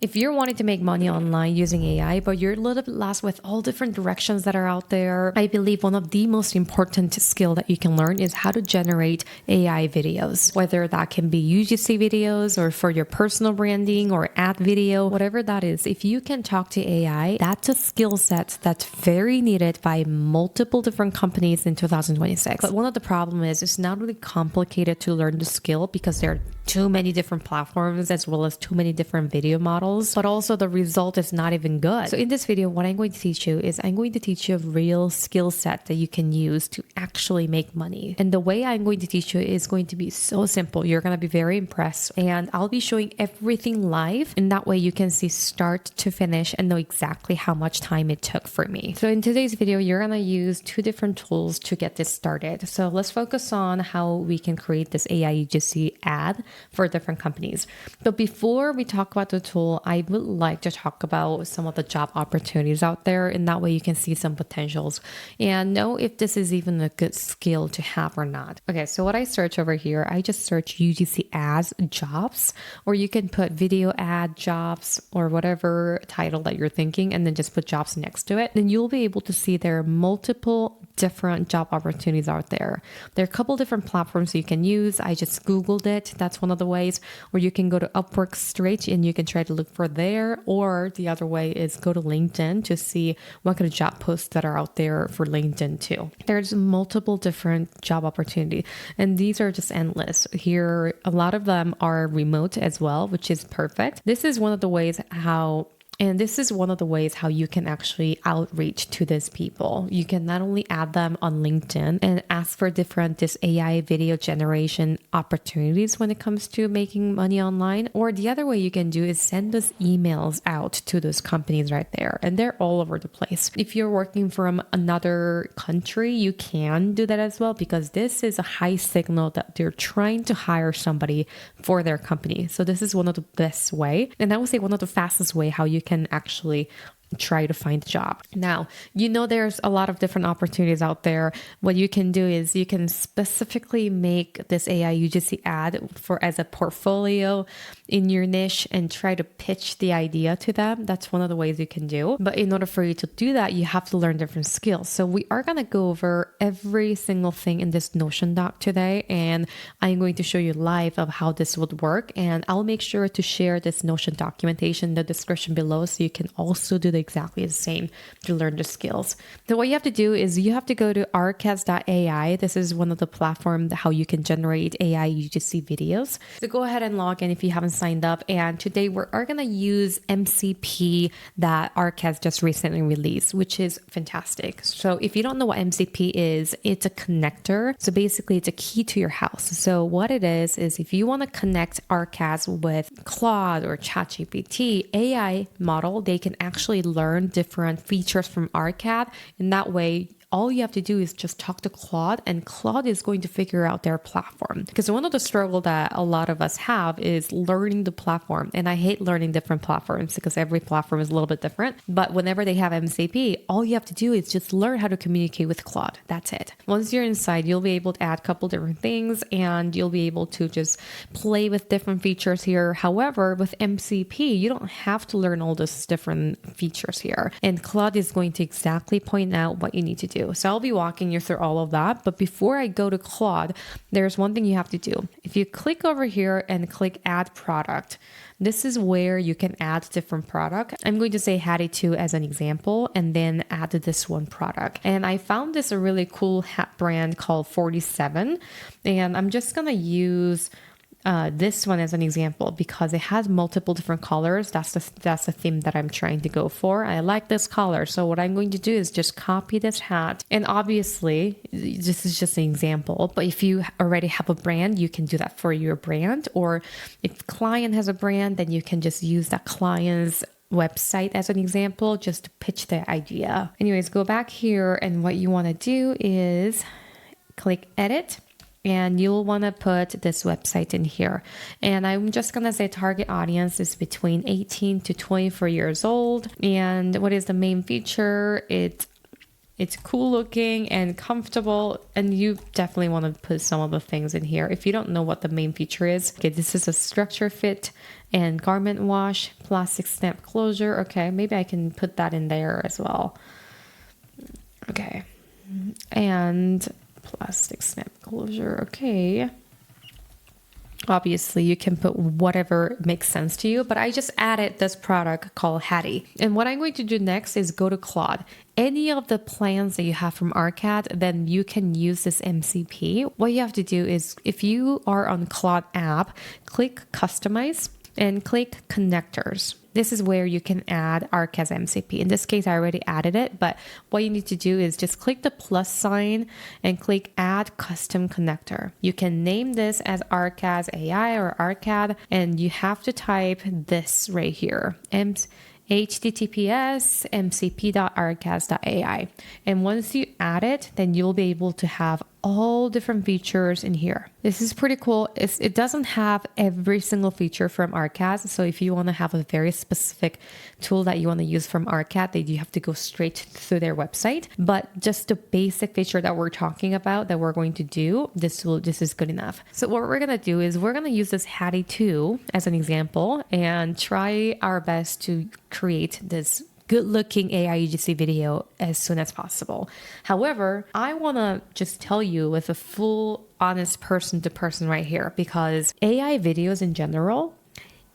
If you're wanting to make money online using AI, but you're a little bit lost with all different directions that are out there, I believe one of the most important skill that you can learn is how to generate AI videos, whether that can be UGC videos or for your personal branding or ad video, whatever that is. If you can talk to AI, that's a skill set that's very needed by multiple different companies in 2026. But one of the problems is it's not really complicated to learn the skill because there are too many different platforms as well as too many different video models, but also the result is not even good. So in this video, what I'm going to teach you is I'm going to teach you a real skill set that you can use to actually make money. And the way I'm going to teach you is going to be so simple. You're going to be very impressed, and I'll be showing everything live. In that way, you can see start to finish and know exactly how much time it took for me. So in today's video, you're going to use two different tools to get this started. So let's focus on how we can create this AI UGC ad for different companies. But before we talk about the tool, I would like to talk about some of the job opportunities out there. And that way you can see some potentials and know if this is even a good skill to have or not. Okay, so what I search over here, I just search UGC ads jobs, or you can put video ad jobs or whatever title that you're thinking, and then just put jobs next to it. Then you'll be able to see there are multiple different job opportunities out there. There are a couple different platforms you can use. I just Googled it. That's one of the ways. Or you can go to Upwork straight and you can try to look for there. Or the other way is go to LinkedIn to see what kind of job posts that are out there for LinkedIn too. There's multiple different job opportunities, and these are just endless. Here, a lot of them are remote as well, which is perfect. This is one of the ways how you can actually outreach to these people. You can not only add them on LinkedIn and ask for different AI video generation opportunities when it comes to making money online, or the other way you can do is send those emails out to those companies right there. And they're all over the place. If you're working from another country, you can do that as well, because this is a high signal that they're trying to hire somebody for their company. So this is one of the best way. And I would say one of the fastest way how you can actually try to find a job. Now, there's a lot of different opportunities out there. What you can do is you can specifically make this AI UGC ad as a portfolio in your niche and try to pitch the idea to them. That's one of the ways you can do. But in order for you to do that, you have to learn different skills. So we are going to go over every single thing in this Notion doc today, and I'm going to show you live of how this would work. And I'll make sure to share this Notion documentation in the description below, so you can also do exactly the same to learn the skills. So what you have to do is you have to go to Arcads.ai. This is one of the platforms how you can generate AI UGC videos. So go ahead and log in if you haven't signed up. And today we are going to use MCP that Arcads just recently released, which is fantastic. So if you don't know what MCP is, it's a connector. So basically it's a key to your house. So what it is if you want to connect Arcads with Claude or ChatGPT AI model, they can actually learn different features from Arcad. In that way, all you have to do is just talk to Claude, and Claude is going to figure out their platform. Because one of the struggle that a lot of us have is learning the platform. And I hate learning different platforms because every platform is a little bit different. But whenever they have MCP, all you have to do is just learn how to communicate with Claude. That's it. Once you're inside, you'll be able to add a couple different things, and you'll be able to just play with different features here. However, with MCP, you don't have to learn all those different features here. And Claude is going to exactly point out what you need to do. So I'll be walking you through all of that. But before I go to Claude, there's one thing you have to do. If you click over here and click add product, this is where you can add different product. I'm going to say Hattie 2 as an example, and then add this one product. And I found this a really cool hat brand called 47. And I'm just going to use this one as an example because it has multiple different colors. That's the theme that I'm trying to go for. I like this color. So what I'm going to do is just copy this hat. And obviously, this is just an example. But if you already have a brand, you can do that for your brand. Or if client has a brand, then you can just use that client's website as an example, just to pitch the idea. Anyways, go back here, and what you want to do is click edit. And you'll want to put this website in here. And I'm just going to say target audience is between 18 to 24 years old. And what is the main feature? It's It's cool looking and comfortable, and you definitely want to put some of the things in here. If you don't know what the main feature is, okay, this is a structure fit and garment wash, plastic snap closure. Okay, maybe I can put that in there as well. Okay, and plastic snap closure. Okay. Obviously, you can put whatever makes sense to you, but I just added this product called Hattie. And what I'm going to do next is go to Claude. Any of the plans that you have from Arcad, then you can use this MCP. What you have to do is, if you are on Claude app, click Customize and click Connectors. This is where you can add Arcads MCP. In this case, I already added it, but what you need to do is just click the plus sign and click Add Custom Connector. You can name this as Arcads AI or Arcad, and you have to type this right here, https mcp.arcads.ai. And once you add it, then you'll be able to have all different features in here. This is pretty cool. It doesn't have every single feature from Arcads. So if you want to have a very specific tool that you want to use from Arcad, then you have to go straight through their website. But just the basic feature that we're talking about that we're going to do, this is good enough. So what we're going to do is we're going to use this Hattie 2 as an example and try our best to create this good looking AI UGC video as soon as possible. However, I want to just tell you with a full honest person to person right here, because AI videos in general,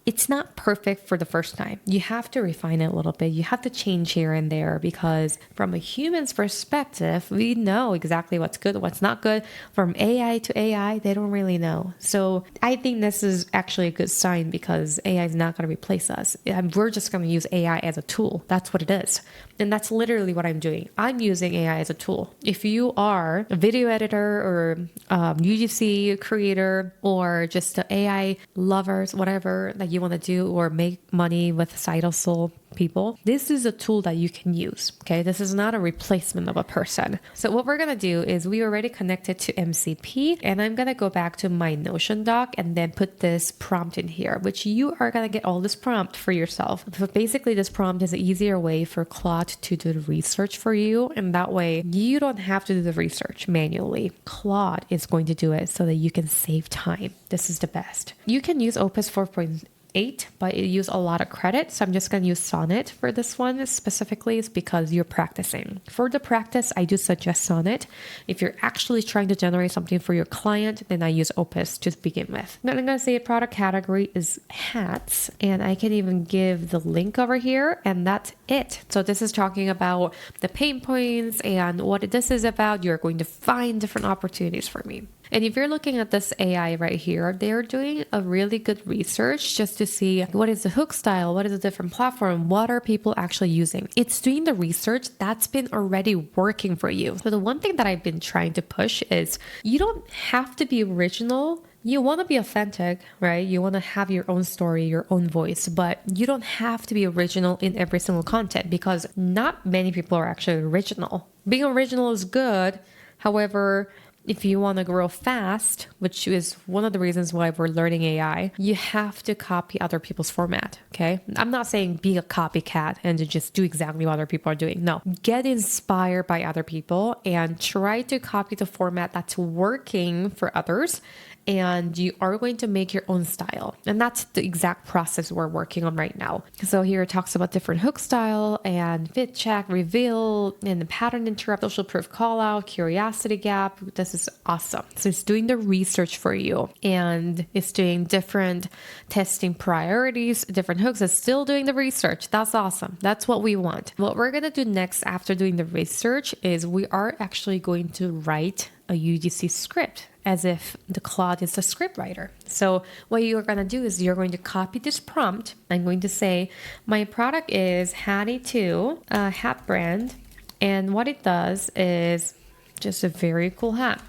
it's not perfect for the first time. You have to refine it a little bit. You have to change here and there, because from a human's perspective, we know exactly what's good, what's not good. From AI to AI, they don't really know. So I think this is actually a good sign, because AI is not going to replace us. We're just going to use AI as a tool. That's what it is. And that's literally what I'm doing. I'm using AI as a tool. If you are a video editor or UGC creator, or just an AI lovers, whatever that you want to do, or make money with side hustle people, this is a tool that you can use. Okay, this is not a replacement of a person. So what we're gonna do is we already connected to MCP, and I'm gonna go back to my Notion doc and then put this prompt in here, which you are gonna get all this prompt for yourself. So basically, this prompt is an easier way for Claude to do the research for you, and that way you don't have to do the research manually. Claude is going to do it so that you can save time. This is the best. You can use Opus 4.8, but it uses a lot of credit. So I'm just going to use Sonnet for this one specifically, is because you're practicing. For the practice, I do suggest Sonnet. If you're actually trying to generate something for your client, then I use Opus to begin with. Then I'm going to say a product category is hats, and I can even give the link over here, and that's it. So this is talking about the pain points and what this is about. You're going to find different opportunities for me. And if you're looking at this AI right here, they're doing a really good research just to see what is the hook style, what is the different platform, what are people actually using. It's doing the research that's been already working for you. So the one thing that I've been trying to push is you don't have to be original. You want to be authentic, right? You want to have your own story, your own voice, but you don't have to be original in every single content, because not many people are actually original. Being original is good. However, if you want to grow fast, which is one of the reasons why we're learning AI, you have to copy other people's format, okay? I'm not saying be a copycat and to just do exactly what other people are doing. No, get inspired by other people and try to copy the format that's working for others, and you are going to make your own style. And that's the exact process we're working on right now. So here it talks about different hook style and fit check, reveal, and the pattern interrupt, social proof call out, curiosity gap. This is awesome. So it's doing the research for you, and it's doing different testing priorities, different hooks. It's still doing the research. That's awesome. That's what we want. What we're going to do next after doing the research is we are actually going to write a UGC script, as if the Claude is a script writer. So what you're going to do is you're going to copy this prompt. I'm going to say, my product is Hattie 2, a hat brand. And what it does is just a very cool hat.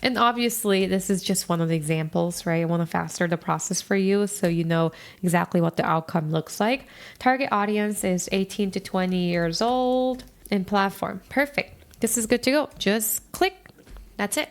And obviously, this is just one of the examples, right? I want to faster the process for you so you know exactly what the outcome looks like. Target audience is 18 to 20 years old, and platform. Perfect. This is good to go. Just click. That's it.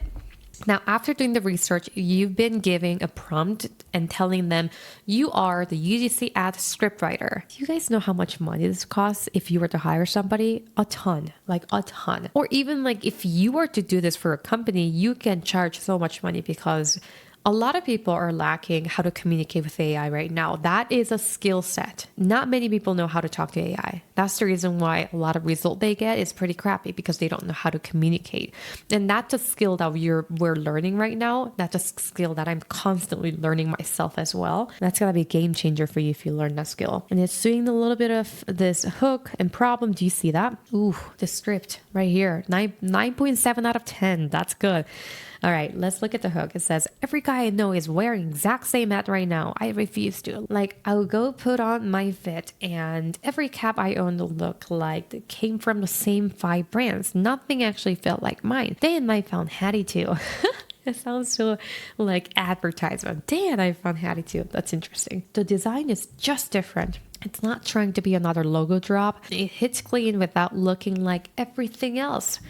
Now, after doing the research, you've been giving a prompt and telling them you are the UGC ad scriptwriter. Do you guys know how much money this costs if you were to hire somebody? A ton, like a ton. Or even like if you were to do this for a company, you can charge so much money because a lot of people are lacking how to communicate with AI right now. That is a skill set. Not many people know how to talk to AI. That's the reason why a lot of result they get is pretty crappy because they don't know how to communicate. And that's a skill that we're learning right now. That's a skill that I'm constantly learning myself as well. That's gonna be a game changer for you if you learn that skill. And it's doing a little bit of this hook and problem. Do you see that? Ooh, the script right here, 9.7 out of 10. That's good. All right, let's look at the hook. It says, every guy I know is wearing exact same hat right now. I refuse to. Like, I'll go put on my fit and every cap I own will look like it came from the same 5 brands. Nothing actually felt like mine. Dan, I found Hattie too. It sounds so like advertisement. Dan, I found Hattie too. That's interesting. The design is just different. It's not trying to be another logo drop. It hits clean without looking like everything else.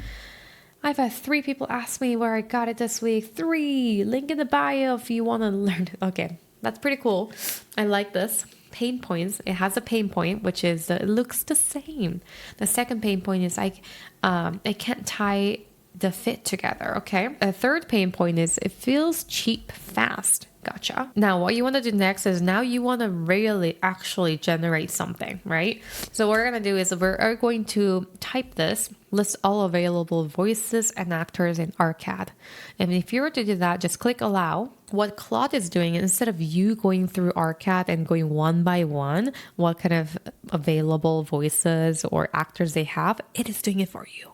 I've had 3 people ask me where I got it this week. 3, link in the bio if you want to learn. Okay, that's pretty cool. I like this. Pain points. It has a pain point, which is it looks the same. The second pain point is I can't tie the fit together. Okay. A third pain point is it feels cheap fast. Gotcha. Now, what you want to do next is now you want to really actually generate something, right? So what we're going to do is we're going to type this, list all available voices and actors in Arcad. And if you were to do that, just click allow. What Claude is doing, instead of you going through Arcad and going one by one, what kind of available voices or actors they have, it is doing it for you.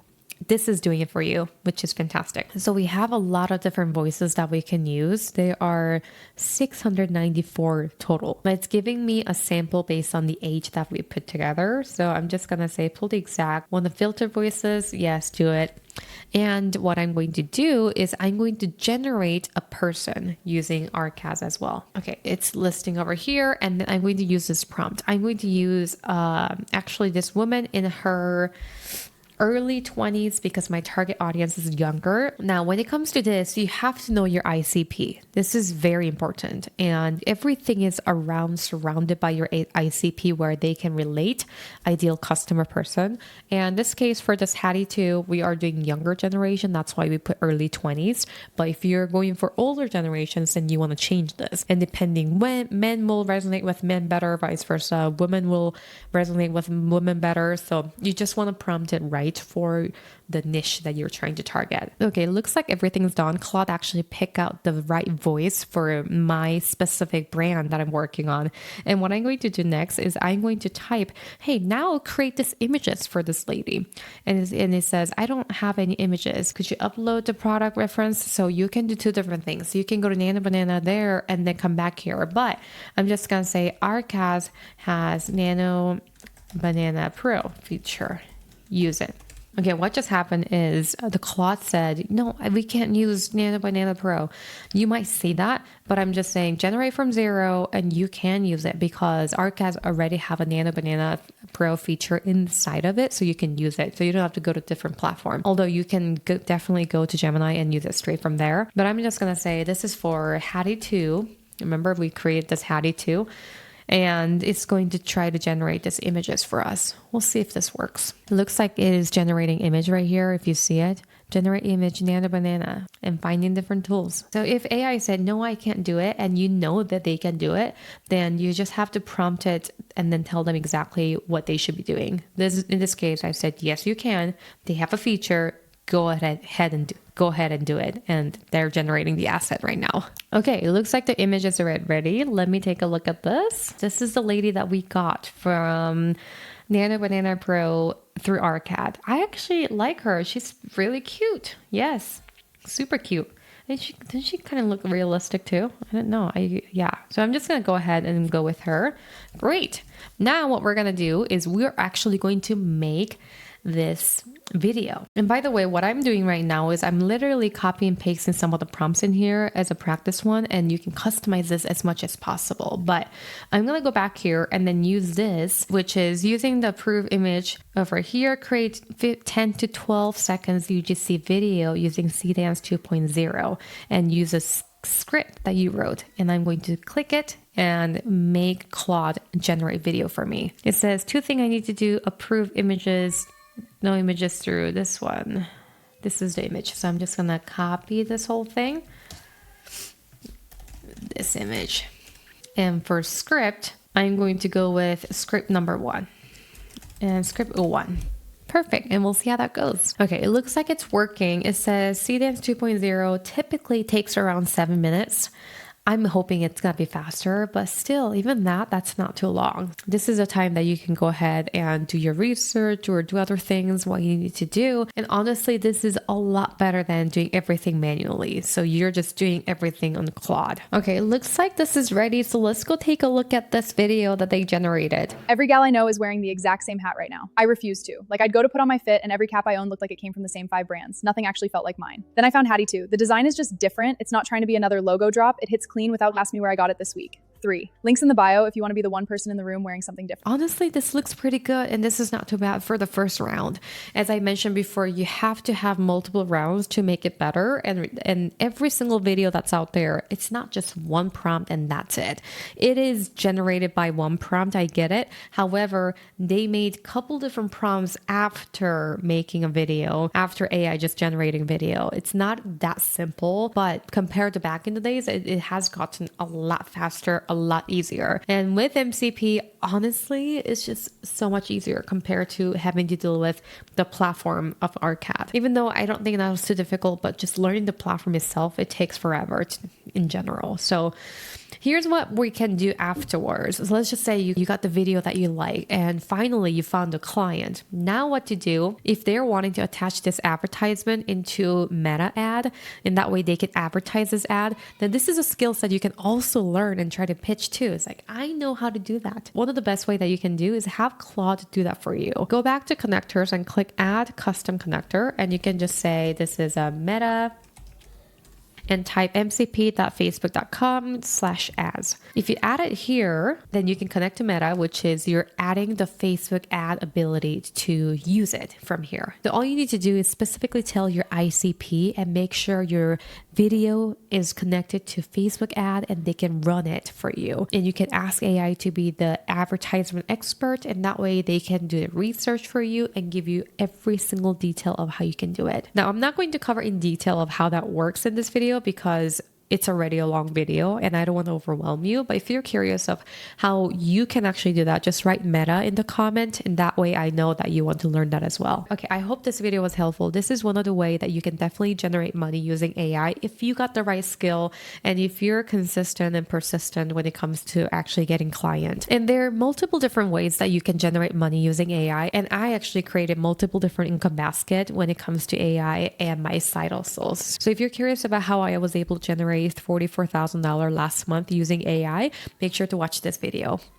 This is doing it for you, which is fantastic. So we have a lot of different voices that we can use. There are 694 total. It's giving me a sample based on the age that we put together. So I'm just going to say pull the exact. Want to filter voices? Yes, do it. And what I'm going to do is I'm going to generate a person using Arcads as well. Okay, it's listing over here, and then I'm going to use this prompt. I'm going to use actually this woman in her early 20s because my target audience is younger. Now, when it comes to this, you have to know your ICP. This is very important. And everything is surrounded by your ICP where they can relate, ideal customer person. And in this case, for this Hattie too, we are doing younger generation. That's why we put early 20s. But if you're going for older generations, then you want to change this. And depending when men will resonate with men better, vice versa, women will resonate with women better. So you just want to prompt it right for the niche that you're trying to target. Okay, it looks like everything's done. Claude actually picked out the right voice for my specific brand that I'm working on. And what I'm going to do next is I'm going to type, hey, now create this images for this lady. And it says, I don't have any images. Could you upload the product reference? So you can do 2 different things. You can go to Nano Banana there and then come back here. But I'm just going to say Arcads has Nano Banana Pro feature. Use it. Okay, what just happened is the Claude said, no, we can't use Nano Banana Pro. You might see that, but I'm just saying generate from 0 and you can use it because Arcads already have a Nano Banana Pro feature inside of it, so you can use it. So you don't have to go to different platform. Although you can definitely go to Gemini and use it straight from there. But I'm just going to say this is for Hattie 2. Remember, we created this Hattie 2. And it's going to try to generate these images for us. We'll see if this works. It looks like it is generating image right here. If you see it, generate image, Nano Banana, and finding different tools. So if AI said, no, I can't do it, and you know that they can do it, then you just have to prompt it and then tell them exactly what they should be doing. In this case, I said, yes, you can. They have a feature. Go ahead and do it. And they're generating the asset right now. Okay, it looks like the images are ready. Let me take a look at this. This is the lady that we got from Nano Banana Pro through Arcad. I actually like her. She's really cute. Yes, super cute. And didn't she kind of look realistic too? I don't know. Yeah. So I'm just going to go ahead and go with her. Great. Now what we're going to do is we're actually going to make this video. And by the way, what I'm doing right now is I'm literally copy and pasting some of the prompts in here as a practice one, and you can customize this as much as possible. But I'm going to go back here and then use this, which is using the approved image over here, create 10 to 12 seconds UGC video using Seedance 2.0 and use a script that you wrote. And I'm going to click it and make Claude generate video for me. It says 2 things I need to do: approve images, no images through this one. This is the image. So I'm just going to copy this whole thing, this image. And for script, I'm going to go with script number 1 and script 1. Perfect. And we'll see how that goes. Okay, it looks like it's working. It says Seedance 2.0 typically takes around 7 minutes. I'm hoping it's going to be faster, but still, even that's not too long. This is a time that you can go ahead and do your research or do other things, what you need to do. And honestly, this is a lot better than doing everything manually. So you're just doing everything on Claude. Okay, it looks like this is ready. So let's go take a look at this video that they generated. Every gal I know is wearing the exact same hat right now. I refuse to. Like, I'd go to put on my fit and every cap I owned looked like it came from the same 5 brands. Nothing actually felt like mine. Then I found Hattie too. The design is just different. It's not trying to be another logo drop. It hits clean without asking me where I got it this week. 3. Links in the bio if you want to be the one person in the room wearing something different. Honestly, this looks pretty good, and this is not too bad for the first round. As I mentioned before, you have to have multiple rounds to make it better, and every single video that's out there, it's not just one prompt and that's it. It is generated by one prompt, I get it. However, they made a couple different prompts after making a video, after AI just generating video. It's not that simple, but compared to back in the days, it has gotten a lot faster, a lot easier. And with MCP, honestly, it's just so much easier compared to having to deal with the platform of Arcad. Even though I don't think that was too difficult, but just learning the platform itself, it takes forever in general. So here's what we can do afterwards. So let's just say you got the video that you like, and finally you found a client. Now what to do if they're wanting to attach this advertisement into Meta ad, and that way they can advertise this ad, then this is a skill set you can also learn and try to pitch too. It's like, I know how to do that. One of the best way that you can do is have Claude do that for you. Go back to connectors and click add custom connector, and you can just say this is a Meta and type mcp.facebook.com/ads. If you add it here, then you can connect to Meta, which is you're adding the Facebook ad ability to use it from here. So all you need to do is specifically tell your ICP and make sure your video is connected to Facebook ad and they can run it for you. And you can ask AI to be the advertisement expert, and that way they can do the research for you and give you every single detail of how you can do it. Now, I'm not going to cover in detail of how that works in this video because it's already a long video and I don't want to overwhelm you. But if you're curious of how you can actually do that, just write Meta in the comment, and that way I know that you want to learn that as well. Okay, I hope this video was helpful. This is one of the ways that you can definitely generate money using AI if you got the right skill and if you're consistent and persistent when it comes to actually getting clients. And there are multiple different ways that you can generate money using AI, and I actually created multiple different income baskets when it comes to AI and my side hustles. So if you're curious about how I was able to generate $44,000 last month using AI, make sure to watch this video.